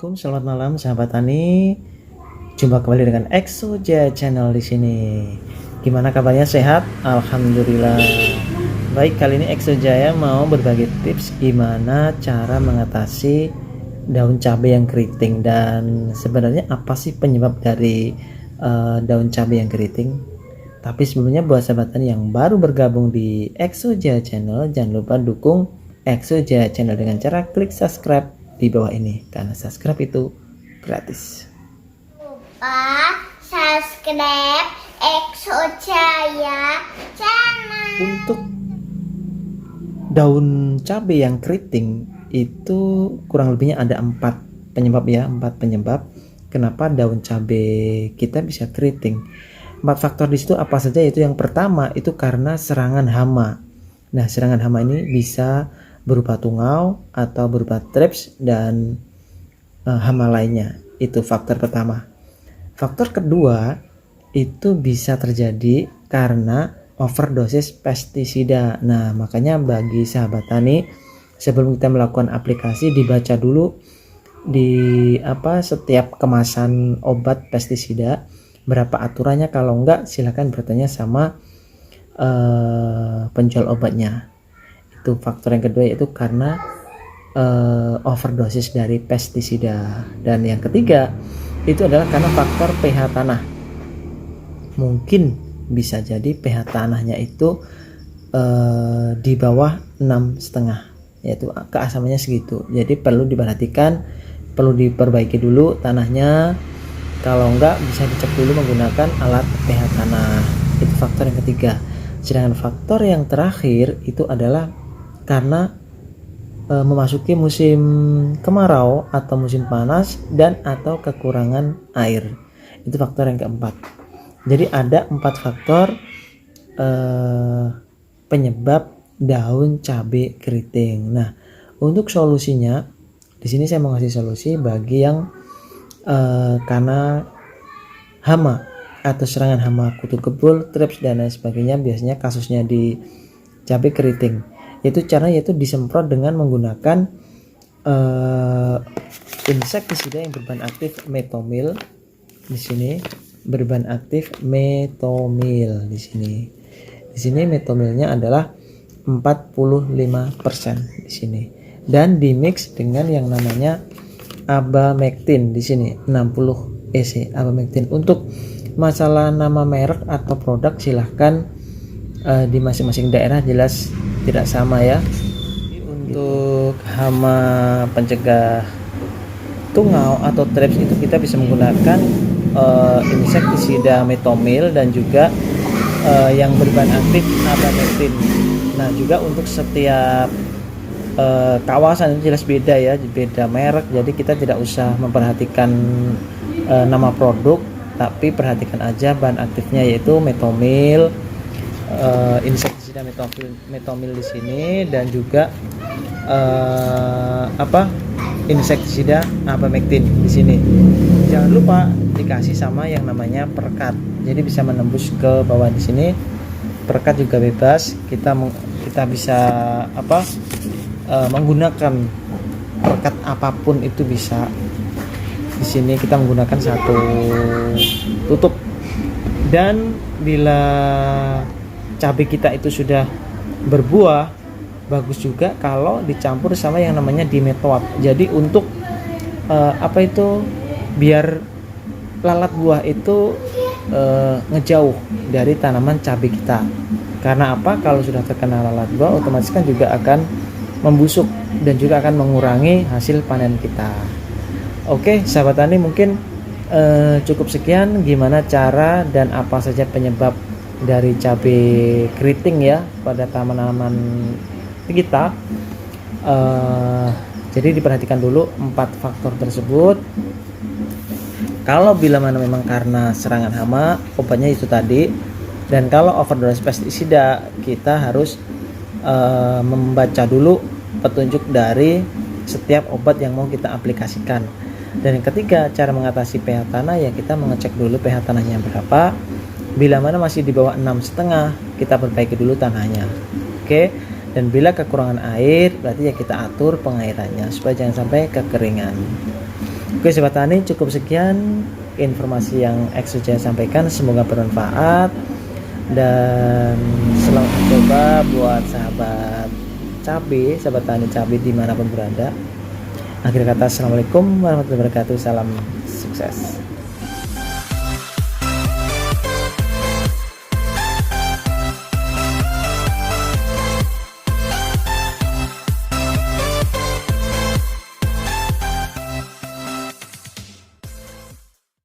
Assalamualaikum, selamat malam sahabat tani. Jumpa kembali dengan Exoja Channel di sini. Gimana kabarnya, sehat? Alhamdulillah. Baik, kali ini Exoja ya mau berbagi tips gimana cara mengatasi daun cabai yang keriting, dan sebenarnya apa sih penyebab dari daun cabai yang keriting. Tapi sebelumnya buat sahabat tani yang baru bergabung di Exoja Channel, jangan lupa dukung Exoja Channel dengan cara klik subscribe di bawah ini, karena subscribe itu gratis. Lupa subscribe Exojaya Channel. Untuk daun cabai yang keriting itu kurang lebihnya ada 4 penyebab ya, 4 penyebab kenapa daun cabai kita bisa keriting. 4 faktor di situ apa saja? Itu yang pertama itu karena serangan hama. Nah, serangan hama ini bisa berupa tungau atau berupa thrips dan hama lainnya. Itu faktor pertama. Faktor kedua itu bisa terjadi karena overdosis pestisida. Nah, makanya bagi sahabat tani, sebelum kita melakukan aplikasi dibaca dulu di setiap kemasan obat pestisida berapa aturannya. Kalau enggak, silahkan bertanya sama penjual obatnya. Itu faktor yang kedua, yaitu karena overdosis dari pestisida. Dan yang ketiga itu adalah karena faktor pH tanah. Mungkin bisa jadi pH tanahnya itu di bawah 6,5, yaitu keasamannya segitu. Jadi perlu diperhatikan, perlu diperbaiki dulu tanahnya. Kalau enggak, bisa dicek dulu menggunakan alat pH tanah. Itu faktor yang ketiga. Sedangkan faktor yang terakhir itu adalah karena memasuki musim kemarau atau musim panas dan atau kekurangan air. Itu faktor yang keempat. Jadi ada 4 faktor penyebab daun cabai keriting. Nah, untuk solusinya di sini saya mau ngasih solusi bagi yang karena hama atau serangan hama kutu kebul, thrips dan lain sebagainya. Biasanya kasusnya di cabai keriting. Yaitu disemprot dengan menggunakan insektisida yang berbahan aktif metomil. Di sini berbahan aktif metomil di sini. Di sini metomilnya adalah 45% di sini. Dan dimix dengan yang namanya abamectin di sini 60 EC abamectin. Untuk masalah nama merek atau produk silahkan di masing-masing daerah jelas tidak sama ya. Untuk hama pencegah tungau atau thrips itu kita bisa menggunakan insektisida metomil dan juga yang berbahan aktif abamectin. Nah, juga untuk setiap kawasan itu jelas beda ya, beda merek. Jadi kita tidak usah memperhatikan nama produk, tapi perhatikan aja bahan aktifnya, yaitu metomil, insektisida metomil di sini, dan juga insektisida abamectin di sini. Jangan lupa dikasih sama yang namanya perekat. Jadi bisa menembus ke bawah di sini. Perekat juga bebas. Kita bisa menggunakan perekat apapun itu bisa. Di sini kita menggunakan satu tutup. Dan bila cabai kita itu sudah berbuah, bagus juga kalau dicampur sama yang namanya dimetoat. Jadi untuk biar lalat buah itu ngejauh dari tanaman cabai kita. Karena apa? Kalau sudah terkena lalat buah, otomatis kan juga akan membusuk dan juga akan mengurangi hasil panen kita. Oke, sahabat tani, mungkin cukup sekian gimana cara dan apa saja penyebab dari cabai keriting ya pada tanaman kita. Jadi diperhatikan dulu 4 faktor tersebut. Kalau bila mana memang karena serangan hama, obatnya itu tadi. Dan kalau overdosis pestisida, kita harus membaca dulu petunjuk dari setiap obat yang mau kita aplikasikan. Dan yang ketiga, cara mengatasi pH tanah, ya kita mengecek dulu pH tanahnya berapa. Bila mana masih di bawah 6,5, kita perbaiki dulu tanahnya. Oke. Dan bila kekurangan air, berarti ya kita atur pengairannya supaya jangan sampai kekeringan. Oke sobat tani, cukup sekian informasi yang X saya sampaikan, semoga bermanfaat dan selamat mencoba buat sahabat cabai, sahabat tani cabai dimanapun berada. Akhir kata, assalamualaikum warahmatullahi wabarakatuh, salam sukses.